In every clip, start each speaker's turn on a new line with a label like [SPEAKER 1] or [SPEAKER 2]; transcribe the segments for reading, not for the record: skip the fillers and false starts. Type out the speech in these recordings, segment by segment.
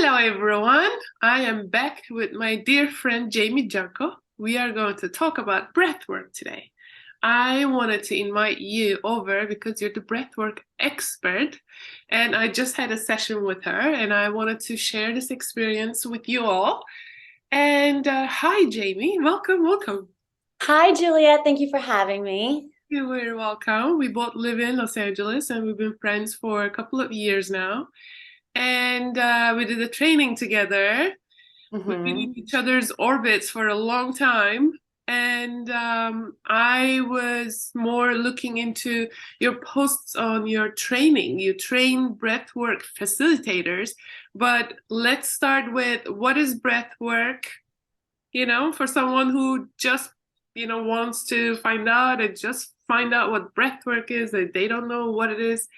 [SPEAKER 1] Hello, everyone. I am back with my dear friend Jamie Janko. We are going to talk about breathwork today. I wanted to invite you over because you're the breathwork expert, and I just had a session with her, and I wanted to share this experience with you all. And hi, Jamie. Welcome, welcome.
[SPEAKER 2] Hi, Juliet. Thank you for having me.
[SPEAKER 1] You're very welcome. We both live in Los Angeles, and we've been friends for a couple of years now. And we did a training together. We've been in
[SPEAKER 2] hmm
[SPEAKER 1] each other's orbits for a long time. And I was more looking into your posts on your training. You train breathwork facilitators, but let's start with what is breathwork, for someone who just, wants to find out and just find out what breathwork is and they don't know what it is.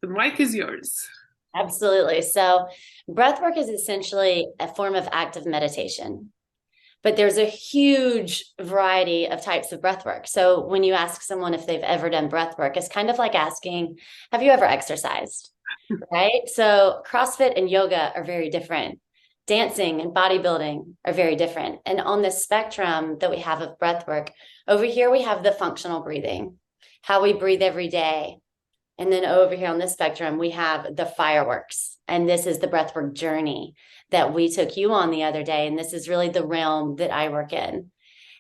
[SPEAKER 1] The mic is yours.
[SPEAKER 2] Absolutely. So, breath work is essentially a form of active meditation, but there's a huge variety of types of breath work. So, when you ask someone if they've ever done breath work, it's kind of like asking, have you ever exercised? Right? So, CrossFit and yoga are very different. Dancing and bodybuilding are very different. And on the spectrum that we have of breath work, over here we have the functional breathing, how we breathe every day. And then over here on this spectrum, we have the fireworks. And this is the breathwork journey that we took you on the other day. And this is really the realm that I work in.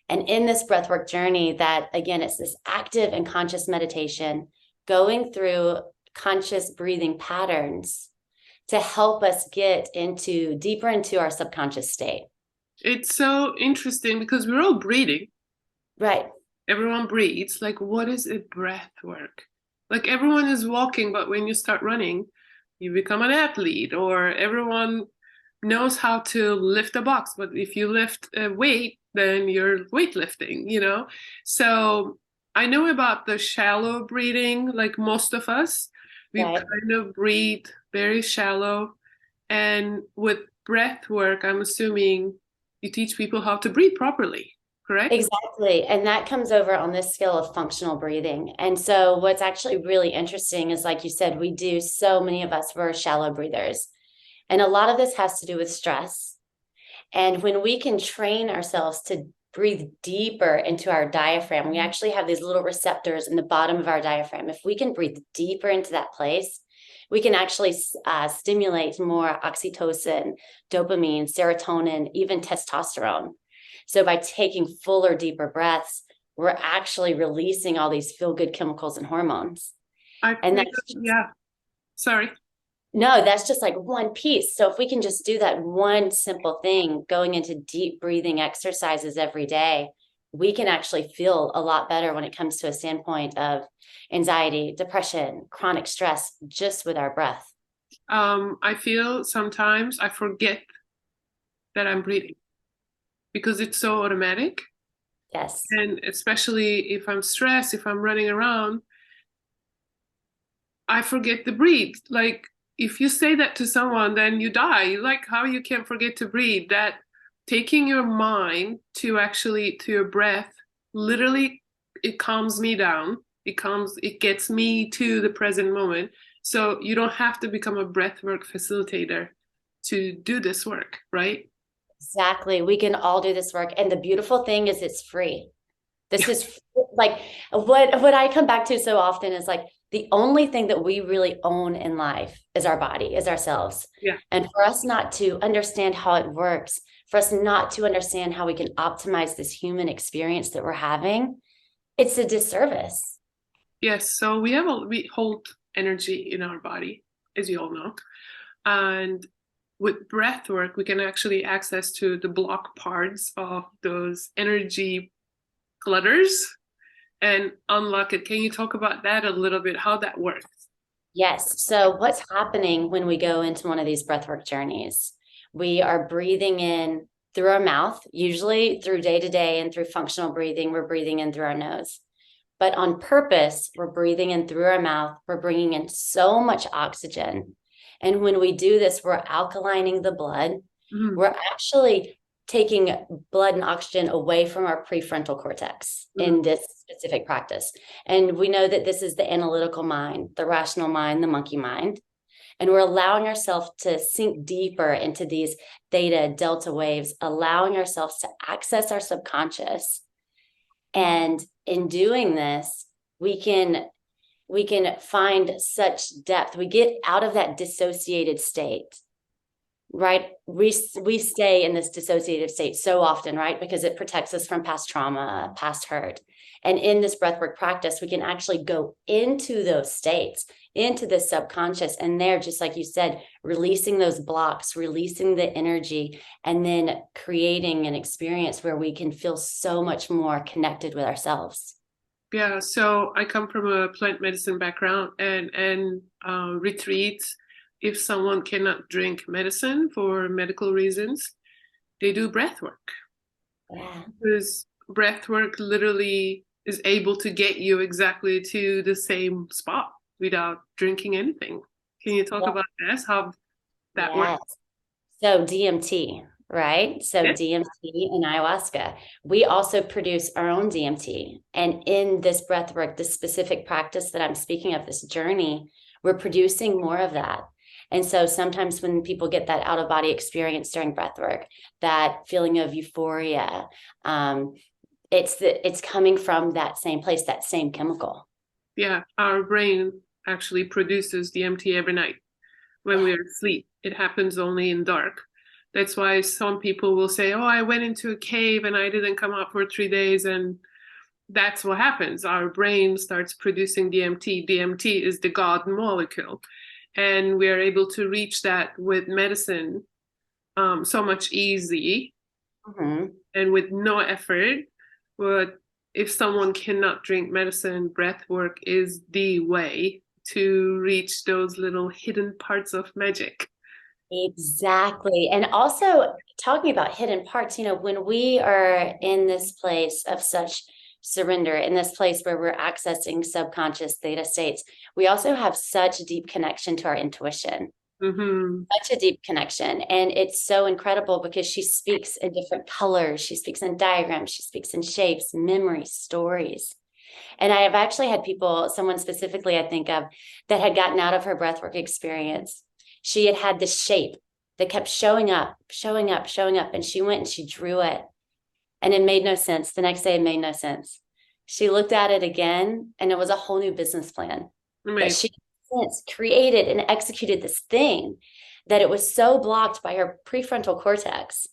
[SPEAKER 2] And in this breathwork journey, that again, it's this active and conscious meditation going through conscious breathing patterns to help us get deeper into our subconscious state.
[SPEAKER 1] It's so interesting because we're all breathing.
[SPEAKER 2] Right.
[SPEAKER 1] Everyone breathes. Like, what is a breath work? Like, everyone is walking, but when you start running, you become an athlete, or everyone knows how to lift a box, but if you lift a weight, then you're weightlifting. So I know about the shallow breathing, like most of us, we
[SPEAKER 2] Right.
[SPEAKER 1] kind of breathe very shallow. And with breath work, I'm assuming you teach people how to breathe properly, correct?
[SPEAKER 2] Exactly. And that comes over on this skill of functional breathing. And so, what's actually really interesting is, like you said, so many of us were shallow breathers. And a lot of this has to do with stress. And when we can train ourselves to breathe deeper into our diaphragm, we actually have these little receptors in the bottom of our diaphragm. If we can breathe deeper into that place, we can actually stimulate more oxytocin, dopamine, serotonin, even testosterone. So by taking fuller, deeper breaths, we're actually releasing all these feel-good chemicals and hormones.
[SPEAKER 1] I
[SPEAKER 2] And
[SPEAKER 1] feel,
[SPEAKER 2] that's just,
[SPEAKER 1] yeah, sorry.
[SPEAKER 2] no, that's just like one piece. So if we can just do that one simple thing, going into deep breathing exercises every day, we can actually feel a lot better when it comes to a standpoint of anxiety, depression, chronic stress, just with our breath.
[SPEAKER 1] I feel sometimes I forget that I'm breathing because it's so automatic.
[SPEAKER 2] Yes.
[SPEAKER 1] And especially if I'm stressed, if I'm running around, I forget to breathe. Like, if you say that to someone, then you die. Like, how you can forget to breathe? That taking your mind to your breath, literally, it calms me down. It gets me to the present moment. So you don't have to become a breathwork facilitator to do this work, right?
[SPEAKER 2] Exactly. We can all do this work. And the beautiful thing is it's free. This is like what I come back to so often is like the only thing that we really own in life is our body, is ourselves.
[SPEAKER 1] Yeah.
[SPEAKER 2] And for us not to understand how it works, for us not to understand how we can optimize this human experience that we're having, it's a disservice.
[SPEAKER 1] Yes. So we hold energy in our body, as you all know. And with breath work, we can actually access to the block parts of those energy clutters and unlock it. Can you talk about that a little bit, how that works?
[SPEAKER 2] Yes. So what's happening when we go into one of these breathwork journeys? We are breathing in through our mouth, usually through day to day and through functional breathing, we're breathing in through our nose. But on purpose, we're breathing in through our mouth. We're bringing in so much oxygen. And when we do this, we're alkalining the blood.
[SPEAKER 1] Mhm.
[SPEAKER 2] We're actually taking blood and oxygen away from our prefrontal cortex
[SPEAKER 1] Mhm.
[SPEAKER 2] in this specific practice. And we know that this is the analytical mind, the rational mind, the monkey mind. And we're allowing ourselves to sink deeper into these theta, delta waves, allowing ourselves to access our subconscious. And in doing this, we can find such depth. We get out of that dissociated state, right? We stay in this dissociative state so often, right? Because it protects us from past trauma, past hurt. And in this breathwork practice, we can actually go into those states, into the subconscious, and there, just like you said, releasing those blocks, releasing the energy, and then creating an experience where we can feel so much more connected with ourselves.
[SPEAKER 1] Yeah, so I come from a plant medicine background, and retreats, if someone cannot drink medicine for medical reasons, they do breath work.
[SPEAKER 2] Yeah.
[SPEAKER 1] Because breath work literally is able to get you exactly to the same spot without drinking anything. Can you talk about this, how that
[SPEAKER 2] Yes.
[SPEAKER 1] works?
[SPEAKER 2] So DMT, right? So
[SPEAKER 1] Yeah.
[SPEAKER 2] DMT and ayahuasca. We also produce our own DMT. And in this breath work, this specific practice that I'm speaking of, this journey, we're producing more of that. And so sometimes when people get that out of body experience during breath work, that feeling of euphoria, it's coming from that same place, that same chemical.
[SPEAKER 1] Yeah, our brain actually produces DMT every night when we're asleep. It happens only in dark. That's why some people will say, oh, I went into a cave and I didn't come out for 3 days. And that's what happens. Our brain starts producing DMT. DMT is the God molecule. And we are able to reach that with medicine so much easy and with no effort. But if someone cannot drink medicine, breath work is the way to reach those little hidden parts of magic.
[SPEAKER 2] Exactly. And also talking about hidden parts, when we are in this place of such surrender, in this place where we're accessing subconscious theta states, we also have such a deep connection to our intuition. Such a deep connection. And it's so incredible because she speaks in different colors. She speaks in diagrams. She speaks in shapes, memories, stories. And I have actually had someone specifically I think of, that had gotten out of her breathwork experience. She had this shape that kept showing up, showing up, showing up. And she went and she drew it. And it made no sense. The next day, it made no sense. She looked at it again, and it was a whole new business plan that she since created and executed this thing that it was so blocked by her prefrontal cortex.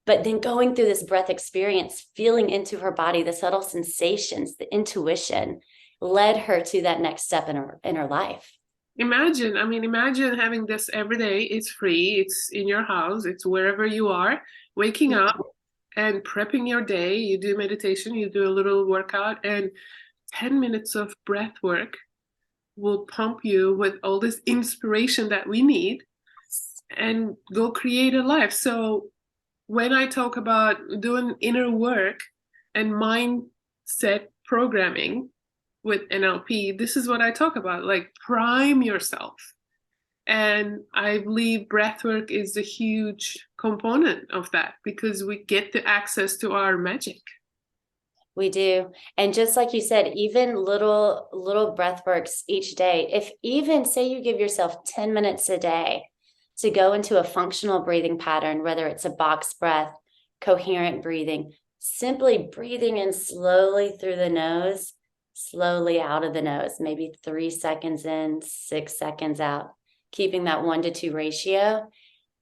[SPEAKER 2] But then going through this breath experience, feeling into her body, the subtle sensations, the intuition led her to that next step in her life.
[SPEAKER 1] Imagine having this every day. It's free, it's in your house, it's wherever you are, waking up and prepping your day. You do meditation, you do a little workout, and 10 minutes of breath work will pump you with all this inspiration that we need and go create a life. So when I talk about doing inner work and mindset programming with NLP, this is what I talk about, like prime yourself. And I believe breathwork is a huge component of that because we get the access to our magic.
[SPEAKER 2] We do. And just like you said, even little breath works each day. If even say you give yourself 10 minutes a day to go into a functional breathing pattern, whether it's a box breath, coherent breathing, simply breathing in slowly through the nose, slowly out of the nose, maybe 3 seconds in, 6 seconds out, keeping that 1-to-2 ratio.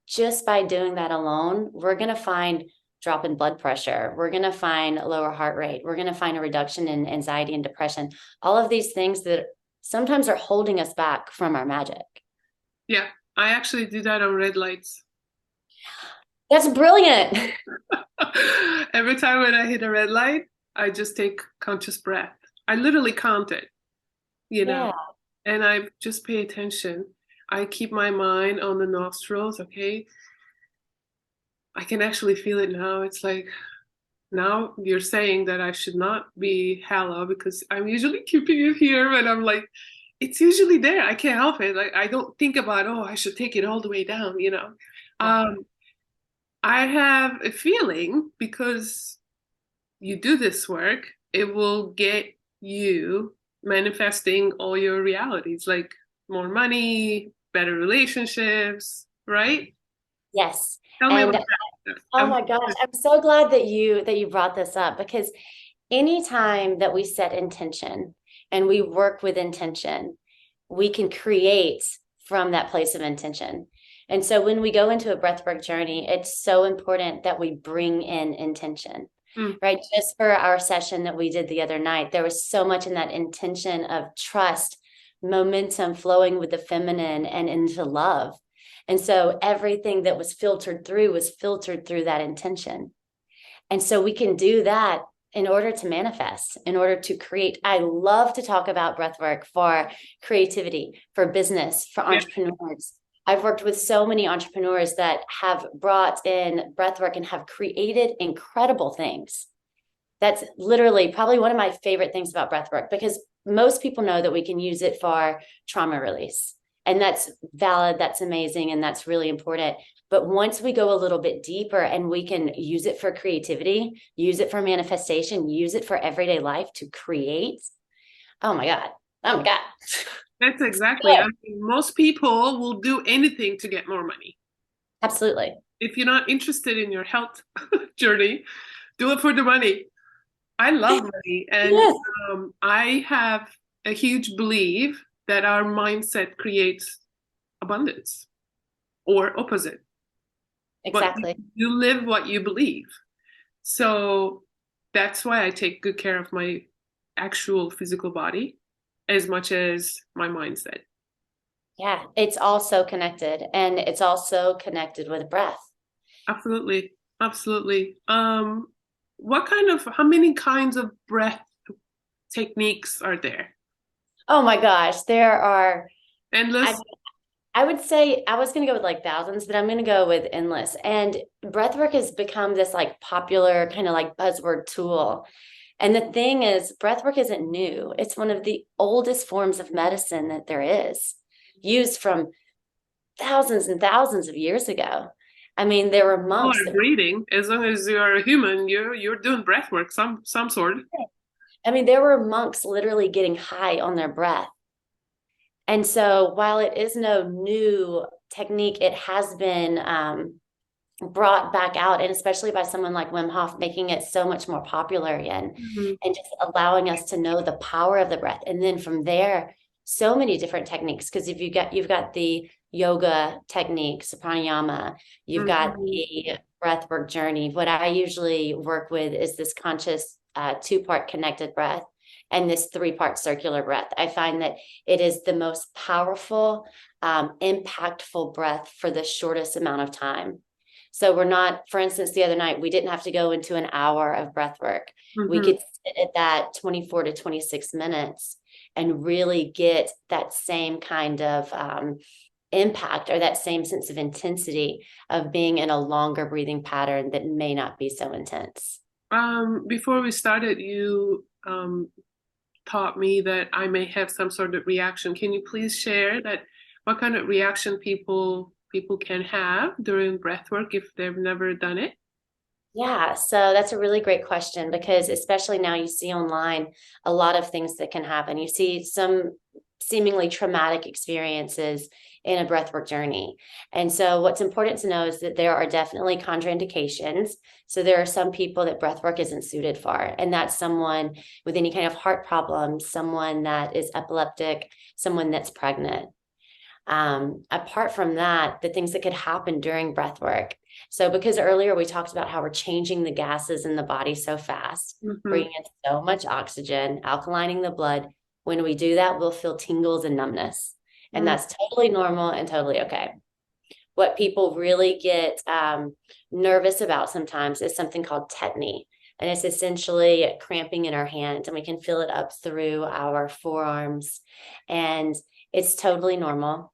[SPEAKER 2] Just by doing that alone, we're going to find drop in blood pressure. We're going to find a lower heart rate. We're going to find a reduction in anxiety and depression. All of these things that sometimes are holding us back from our magic.
[SPEAKER 1] Yeah, I actually do that on red lights.
[SPEAKER 2] That's brilliant.
[SPEAKER 1] Every time when I hit a red light, I just take conscious breath. I literally count it, and I just pay attention. I keep my mind on the nostrils, okay? I can actually feel it now. It's like, now you're saying that I should not be hollow because I'm usually keeping it here, and I'm like, it's usually there. I can't help it. Like, I don't think about, oh, I should take it all the way down, I have a feeling because you do this work, it will get you manifesting all your realities, like more money, better relationships, right?
[SPEAKER 2] Yes.
[SPEAKER 1] Tell me about
[SPEAKER 2] And
[SPEAKER 1] that.
[SPEAKER 2] oh my gosh, I'm so glad that you brought this up, because anytime that we set intention and we work with intention, we can create from that place of intention. And so when we go into a breathwork journey, it's so important that we bring in intention, right? Just for our session that we did the other night, there was so much in that intention of trust, momentum flowing with the feminine and into love. And so everything that was filtered through that intention. And so we can do that in order to manifest, in order to create. I love to talk about breathwork for creativity, for business, for entrepreneurs. I've worked with so many entrepreneurs that have brought in breathwork and have created incredible things. That's literally probably one of my favorite things about breathwork, because most people know that we can use it for trauma release. And that's valid, that's amazing, and that's really important. But once we go a little bit deeper and we can use it for creativity, use it for manifestation, use it for everyday life to create, oh my God. Oh my God.
[SPEAKER 1] That's exactly. I mean, most people will do anything to get more money.
[SPEAKER 2] Absolutely.
[SPEAKER 1] If you're not interested in your health journey, do it for the money. I love money, and
[SPEAKER 2] Yes.
[SPEAKER 1] I have a huge belief that our mindset creates abundance, or opposite.
[SPEAKER 2] Exactly.
[SPEAKER 1] But you live what you believe. So that's why I take good care of my actual physical body as much as my mindset.
[SPEAKER 2] Yeah, it's also connected, and it's also connected with breath.
[SPEAKER 1] Absolutely. Absolutely. How many kinds of breath techniques are there?
[SPEAKER 2] Oh my gosh, there are, I,
[SPEAKER 1] Endless?
[SPEAKER 2] I would say I was going to go with like thousands, but I'm going to go with endless. And breathwork has become this like popular kind of like buzzword tool. And the thing is, breathwork isn't new. It's one of the oldest forms of medicine that there is, used from thousands and thousands of years ago. I mean, there were
[SPEAKER 1] People
[SPEAKER 2] monks
[SPEAKER 1] are
[SPEAKER 2] that,
[SPEAKER 1] breathing. As long as you are a human, you're doing breath work, some sort.
[SPEAKER 2] I mean, there were monks literally getting high on their breath. And so while it is no new technique, it has been brought back out, and especially by someone like Wim Hof, making it so much more popular again,
[SPEAKER 1] Mm-hmm.
[SPEAKER 2] and just allowing us to know the power of the breath. And then from there, so many different techniques, because if you've got the yoga techniques, pranayama, you've got
[SPEAKER 1] Mm-hmm.
[SPEAKER 2] the breath work journey. What I usually work with is this conscious 2-part connected breath and this 3-part circular breath. I find that it is the most powerful, impactful breath for the shortest amount of time. So we're not, for instance, the other night, we didn't have to go into an hour of breath work. We
[SPEAKER 1] Mm-hmm.
[SPEAKER 2] could sit at that 24 to 26 minutes and really get that same kind of impact, or that same sense of intensity of being in a longer breathing pattern that may not be so intense.
[SPEAKER 1] Before we started, you taught me that I may have some sort of reaction. Can you please share that? What kind of reaction people can have during breath work if they've never done it?
[SPEAKER 2] Yeah, so that's a really great question, because especially now you see online a lot of things that can happen. You see some seemingly traumatic experiences in a breathwork journey. And so what's important to know is that there are definitely contraindications. So there are some people that breathwork isn't suited for, and that's someone with any kind of heart problems, someone that is epileptic, someone that's pregnant. Apart from that, the things that could happen during breath work. So because earlier we talked about how we're changing the gases in the body so fast,
[SPEAKER 1] Mm-hmm.
[SPEAKER 2] bringing in so much oxygen, alkalining the blood. When we do that, we'll feel tingles and numbness. And that's totally normal and totally okay. What people really get nervous about sometimes is something called tetany. And it's essentially cramping in our hand, and we can feel it up through our forearms. And it's totally normal,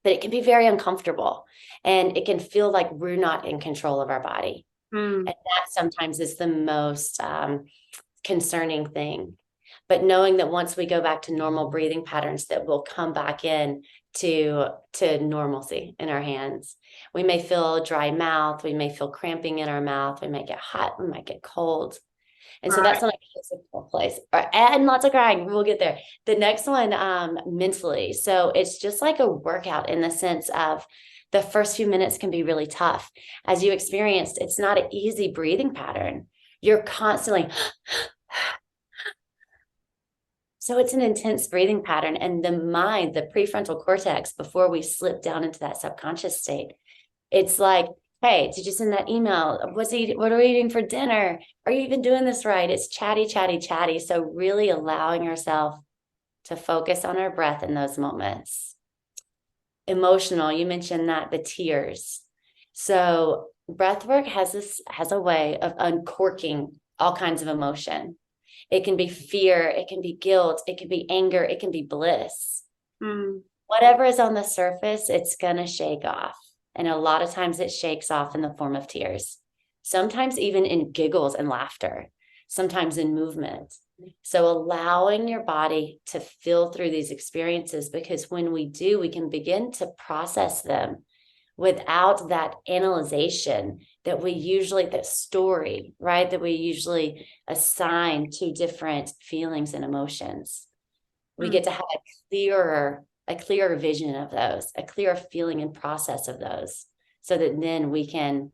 [SPEAKER 2] but it can be very uncomfortable, and it can feel like we're not in control of our body.
[SPEAKER 1] Mm-hmm.
[SPEAKER 2] And that sometimes is the most concerning thing. But knowing that once we go back to normal breathing patterns, that we'll come back in to normalcy in our hands. We may feel dry mouth, we may feel cramping in our mouth, we might get hot, we might get cold. And so that's not a physical place. And lots of crying. We'll get there. The next one, mentally. So it's just like a workout in the sense of the first few minutes can be really tough. As you experienced, it's not an easy breathing pattern. You're constantly, so it's an intense breathing pattern. And the mind, the prefrontal cortex, before we slip down into that subconscious state, it's like, hey, did you send that email? What are we eating for dinner? Are you even doing this right? It's chatty, chatty, chatty. So really allowing yourself to focus on our breath in those moments. Emotional, you mentioned that, the tears. So breath work has a way of uncorking all kinds of emotion. It can be fear, it can be guilt, it can be anger, it can be bliss. Whatever is on the surface, it's gonna shake off. And a lot of times it shakes off in the form of tears, sometimes even in giggles and laughter, sometimes in movement. So allowing your body to feel through these experiences, because when we do, we can begin to process them without that analyzation that we usually, that story, right, that we usually assign to different feelings and emotions. We get to have a clearer vision of those, a clearer feeling and process of those, so that then we can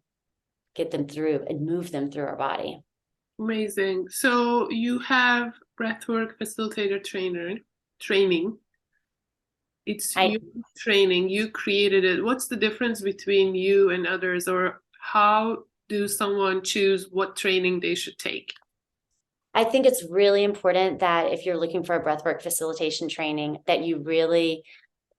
[SPEAKER 2] get them through and move them through our body.
[SPEAKER 1] Amazing. So you have breathwork facilitator training. It's your training. You created it. What's the difference between you and others, or how do someone choose what training they should take?
[SPEAKER 2] I think it's really important that if you're looking for a breathwork facilitation training, that you really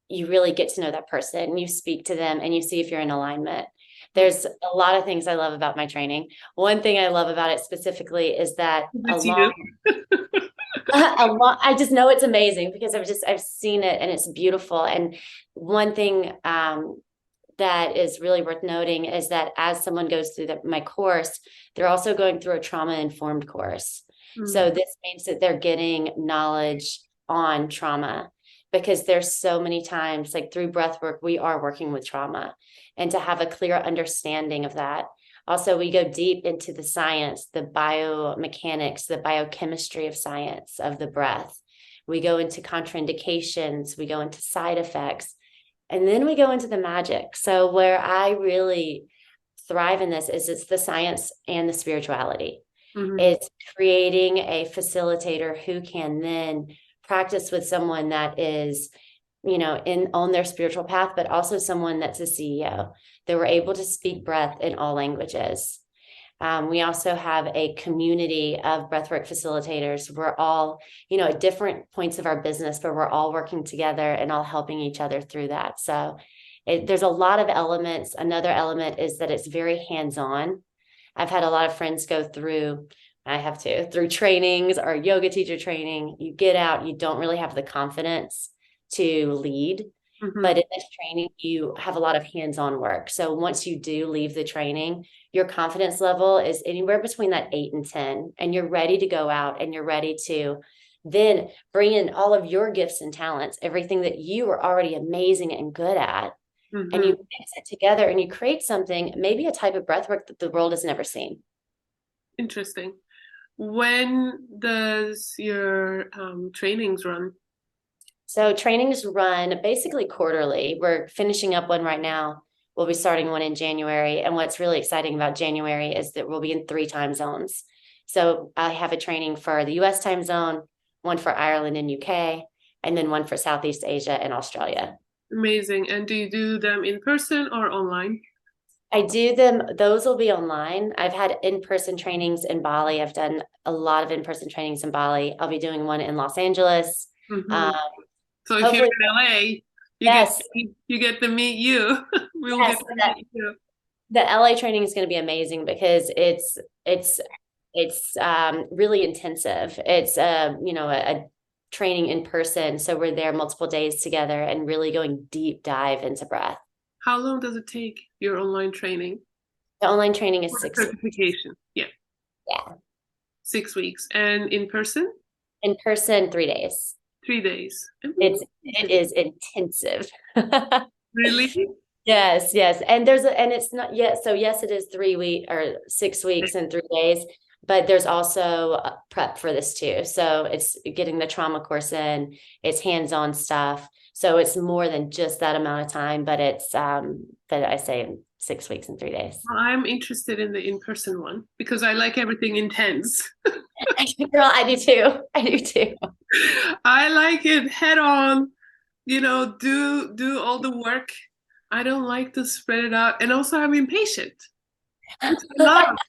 [SPEAKER 2] get to know that person, and you speak to them and you see if you're in alignment. There's a lot of things I love about my training. One thing I love about it specifically is that I just know it's amazing because I've seen it and it's beautiful. And one thing that is really worth noting is that as someone goes through my course, they're also going through a trauma-informed course. So this means that they're getting knowledge on trauma, because there's so many times, like through breath work, we are working with trauma, and to have a clear understanding of that. Also, we go deep into the science, the biomechanics, the biochemistry of science of the breath. We go into contraindications, we go into side effects, and then we go into the magic. So where I really thrive in this is it's the science and the spirituality. It's creating a facilitator who can then practice with someone that is, on their spiritual path, but also someone that's a CEO, that we're able to speak breath in all languages. We also have a community of breathwork facilitators. We're all, at different points of our business, but we're all working together and all helping each other through that. So there's a lot of elements. Another element is that it's very hands-on. I've had a lot of friends go through trainings or yoga teacher training. You get out, you don't really have the confidence to lead. But in this training, you have a lot of hands-on work. So once you do leave the training, your confidence level is anywhere between that 8 and 10, and you're ready to go out, and you're ready to then bring in all of your gifts and talents, everything that you are already amazing and good at. And you mix it together and you create something, maybe a type of breath work that the world has never seen.
[SPEAKER 1] Interesting. When does your trainings run?
[SPEAKER 2] So trainings run basically quarterly. We're finishing up one right now. We'll be starting one in January. And what's really exciting about January is that we'll be in 3 time zones. So I have a training for the US time zone, one for Ireland and UK, and then one for Southeast Asia and Australia.
[SPEAKER 1] Amazing. And do you do them in person or online?
[SPEAKER 2] I do them. Those will be online. I've had in-person trainings in Bali. I've done a lot of in-person trainings in Bali. I'll be doing one in Los Angeles.
[SPEAKER 1] So if you're in LA, you get to meet you. We'll get to meet you.
[SPEAKER 2] The LA training is going to be amazing because it's really intensive. It's a training in person. So we're there multiple days together and really going deep dive into breath.
[SPEAKER 1] How long does it take, your online training?
[SPEAKER 2] The online training is 6 weeks.
[SPEAKER 1] Certification. Yeah. 6 weeks. And in person? In
[SPEAKER 2] person, 3 days.
[SPEAKER 1] 3 days.
[SPEAKER 2] It is intensive.
[SPEAKER 1] Really?
[SPEAKER 2] Yes. And it's not yet. So yes, it is 3 weeks or 6 weeks and 3 days, but there's also a prep for this too. So it's getting the trauma course in, it's hands-on stuff. So it's more than just that amount of time, but it's that I say 6 weeks and 3 days.
[SPEAKER 1] Well, I'm interested in the in-person one because I like everything intense.
[SPEAKER 2] Girl, I do too. I do too.
[SPEAKER 1] I like it head on, do all the work. I don't like to spread it out. And also I'm impatient.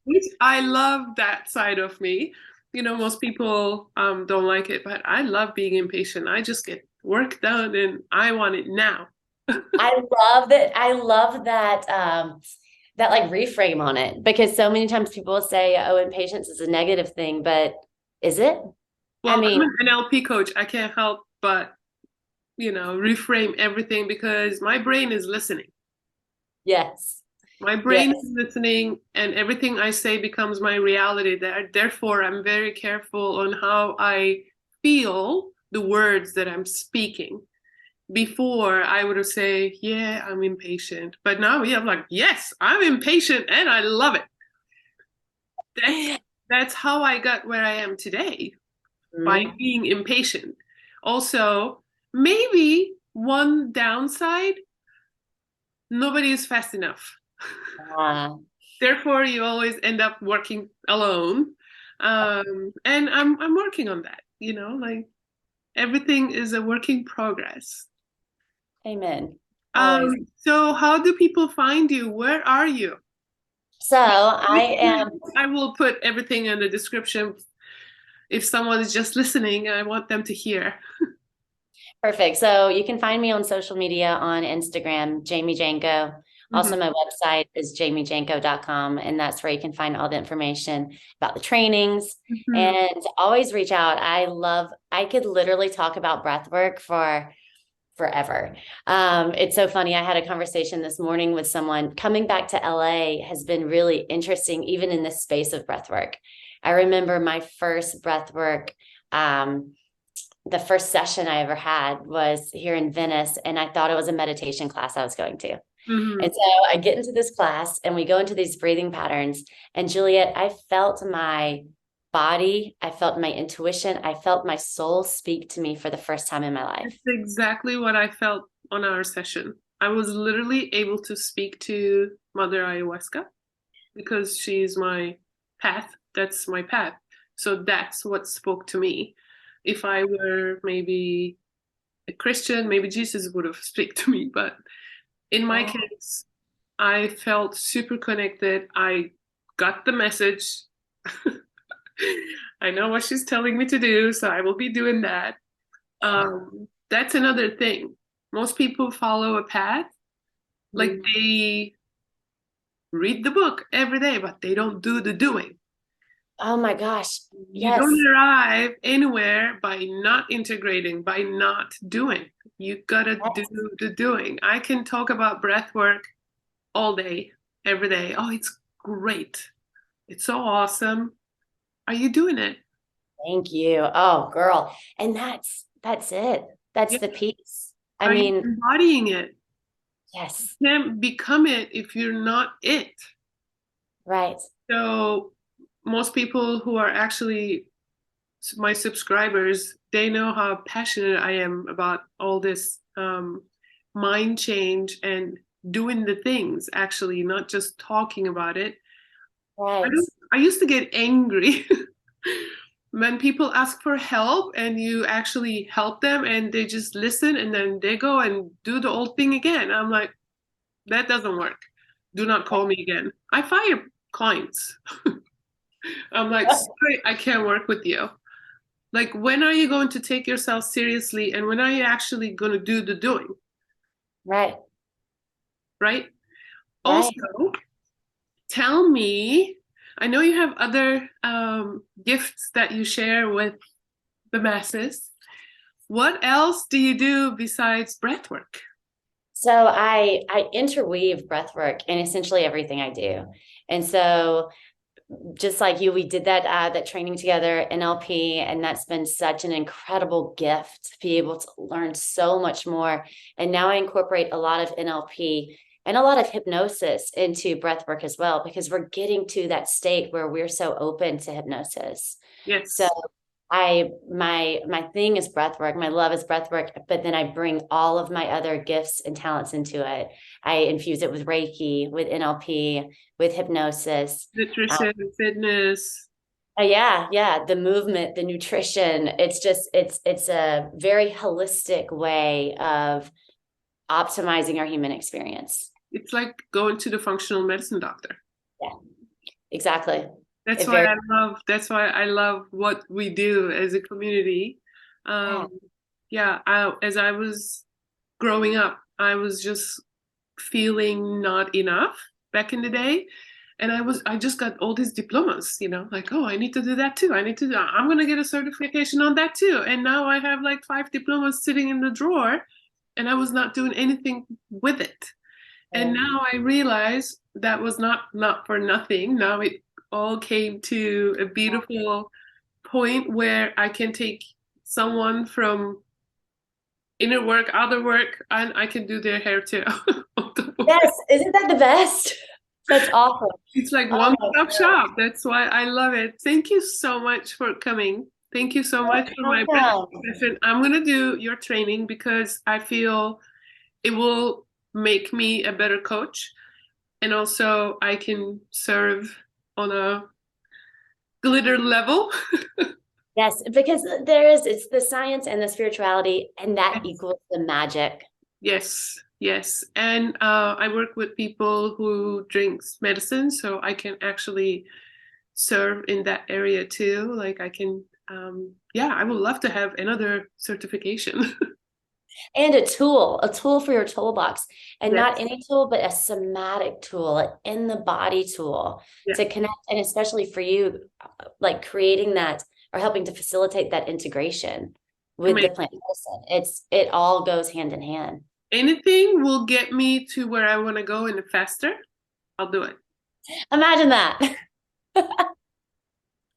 [SPEAKER 1] Which I love that side of me. Most people don't like it, but I love being impatient. I just get work done and I want it now.
[SPEAKER 2] I love that. I love that that like reframe on it, because so many times people say, oh, impatience is a negative thing, but is it? I
[SPEAKER 1] Well, I'm
[SPEAKER 2] mean,
[SPEAKER 1] an NLP coach. I can't help but, reframe everything because my brain is listening.
[SPEAKER 2] yes.
[SPEAKER 1] My
[SPEAKER 2] Yes.
[SPEAKER 1] brain is listening, and everything I say becomes my reality. Therefore, I'm very careful on how I feel the words that I'm speaking. Before, I would have said, "Yeah, I'm impatient," but now, yeah, I'm like, "Yes, I'm impatient, and I love it." That's how I got where I am today, by
[SPEAKER 2] Mhm.
[SPEAKER 1] being impatient. Also, maybe one downside: nobody is fast enough.
[SPEAKER 2] Uh,
[SPEAKER 1] Therefore, you always end up working alone. And I'm working on that, like everything is a work in progress.
[SPEAKER 2] amen. Always.
[SPEAKER 1] So how do people find you? Where are you?
[SPEAKER 2] So I am
[SPEAKER 1] I will put everything in the description. If someone is just listening, I want them to hear.
[SPEAKER 2] perfect. So you can find me on social media on Instagram, Jamie Janko. Also,
[SPEAKER 1] Mhm.
[SPEAKER 2] my website is jamiejanko.com, and that's where you can find all the information about the trainings.
[SPEAKER 1] Mhm.
[SPEAKER 2] And always reach out. I could literally talk about breath work for forever. It's so funny. I had a conversation this morning with someone. Coming back to LA has been really interesting, even in this space of breath work. I remember my first breath work. The first session I ever had was here in Venice, and I thought it was a meditation class I was going to.
[SPEAKER 1] Mhm.
[SPEAKER 2] And so I get into this class and we go into these breathing patterns. And Juliet, I felt my body, I felt my intuition, I felt my soul speak to me for the first time in my life.
[SPEAKER 1] It's exactly what I felt on our session. I was literally able to speak to Mother Ayahuasca because she's my path. That's my path. So that's what spoke to me. If I were maybe a Christian, maybe Jesus would have speak to me. But in my
[SPEAKER 2] Yeah.
[SPEAKER 1] case, I felt super connected. I got the message. I know what she's telling me to do, so I will be doing that. That's another thing. Most people follow a path, like
[SPEAKER 2] Mhm.
[SPEAKER 1] they read the book every day, but they don't do the doing.
[SPEAKER 2] Oh my gosh.
[SPEAKER 1] You don't
[SPEAKER 2] Yes.
[SPEAKER 1] arrive anywhere by not integrating, by not doing. You gotta do
[SPEAKER 2] Yes.
[SPEAKER 1] the doing. I can talk about breath work all day, every day. Oh, it's great. It's so awesome. Are you doing it?
[SPEAKER 2] Thank you. Oh, girl. And that's it. That's
[SPEAKER 1] Yeah.
[SPEAKER 2] the piece. I
[SPEAKER 1] Are you
[SPEAKER 2] mean,
[SPEAKER 1] embodying it?
[SPEAKER 2] yes,
[SPEAKER 1] You can't become it if you're not it.
[SPEAKER 2] right.
[SPEAKER 1] So most people who are actually my subscribers, they know how passionate I am about all this mind change and doing the things, actually, not just talking about it.
[SPEAKER 2] Right.
[SPEAKER 1] I used to get angry when people ask for help and you actually help them and they just listen and then they go and do the old thing again. I'm like, that doesn't work. Do not call me again. I fire clients. I'm like, sorry, I can't work with you. Like, when are you going to take yourself seriously and when are you actually going to do the doing,
[SPEAKER 2] Right.
[SPEAKER 1] right? Also,
[SPEAKER 2] Right.
[SPEAKER 1] tell me, I know you have other gifts that you share with the masses. What else do you do besides breath work?
[SPEAKER 2] So I interweave breath work in essentially everything I do. And so just like you, we did that training together, NLP, and that's been such an incredible gift to be able to learn so much more. And now I incorporate a lot of NLP and a lot of hypnosis into breath work as well, because we're getting to that state where we're so open to hypnosis. So
[SPEAKER 1] Yes.
[SPEAKER 2] my thing is breath work. My love is breath work, but then I bring all of my other gifts and talents into it. I infuse it with Reiki, with NLP, with hypnosis.
[SPEAKER 1] Nutrition, fitness.
[SPEAKER 2] Yeah, the movement, the nutrition. It's a very holistic way of optimizing our human experience.
[SPEAKER 1] It's like going to the functional medicine doctor.
[SPEAKER 2] Yeah, exactly.
[SPEAKER 1] That's
[SPEAKER 2] It
[SPEAKER 1] why
[SPEAKER 2] very,
[SPEAKER 1] I love what we do as a community.
[SPEAKER 2] yeah.
[SPEAKER 1] Um, yeah, as I was growing up, I was just feeling not enough back in the day. And I just got all these diplomas, like, oh, I need to do that too. I'm going to get a certification on that too. And now I have like 5 diplomas sitting in the drawer and I was not doing anything with it. And now I realize that was not for nothing. Now it all came to a beautiful point where I can take someone from inner work, outer work, and I can do their hair too.
[SPEAKER 2] Yes, isn't that the best? That's awesome.
[SPEAKER 1] It's like
[SPEAKER 2] Oh my
[SPEAKER 1] one-stop
[SPEAKER 2] God.
[SPEAKER 1] shop. That's why I love it. Thank you so much for coming. Thank you so much for my breath
[SPEAKER 2] Welcome.
[SPEAKER 1] session. I'm gonna do your training because I feel it will make me a better coach, and also I can serve on a glitter level.
[SPEAKER 2] Yes, because it's the science and the spirituality, and that equals the magic.
[SPEAKER 1] Yes, yes. And I work with people who drinks medicine, so I can actually serve in that area too. Like I can, yeah, I would love to have another certification.
[SPEAKER 2] And a tool for your toolbox, and not
[SPEAKER 1] Yes,
[SPEAKER 2] any tool, but a somatic tool, an in the body tool
[SPEAKER 1] yeah,
[SPEAKER 2] to connect. And especially for you, like creating that or helping to facilitate that integration with the
[SPEAKER 1] amazing.
[SPEAKER 2] plant medicine. It all goes hand in hand.
[SPEAKER 1] Anything will get me to where I want to go in the faster. I'll do it
[SPEAKER 2] Imagine that.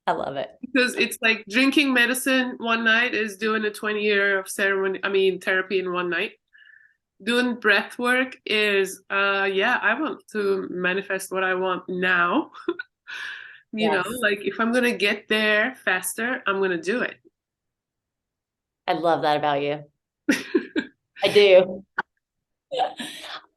[SPEAKER 2] I love it.
[SPEAKER 1] because it's like drinking medicine one night is doing a 20-year of ceremony. I mean, therapy in one night. Doing breath work is, yeah, I want to manifest what I want now.
[SPEAKER 2] Yes,
[SPEAKER 1] Like if I'm gonna get there faster, I'm gonna do it.
[SPEAKER 2] I love that about you. I do.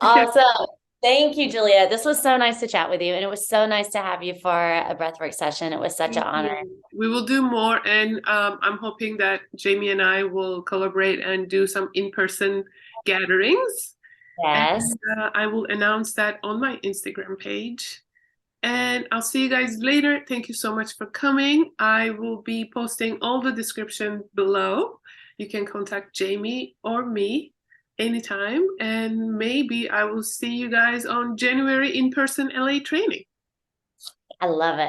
[SPEAKER 2] Awesome. Thank you, Juliet. This was so nice to chat with you. And it was so nice to have you for a breathwork session. It was such an
[SPEAKER 1] Thank
[SPEAKER 2] honor.
[SPEAKER 1] you. We will do more, and I'm hoping that Jamie and I will collaborate and do some in-person gatherings. And
[SPEAKER 2] Yes.
[SPEAKER 1] I will announce that on my Instagram page. And I'll see you guys later. Thank you so much for coming. I will be posting all the description below. You can contact Jamie or me anytime. And maybe I will see you guys on January in-person LA training.
[SPEAKER 2] I love it.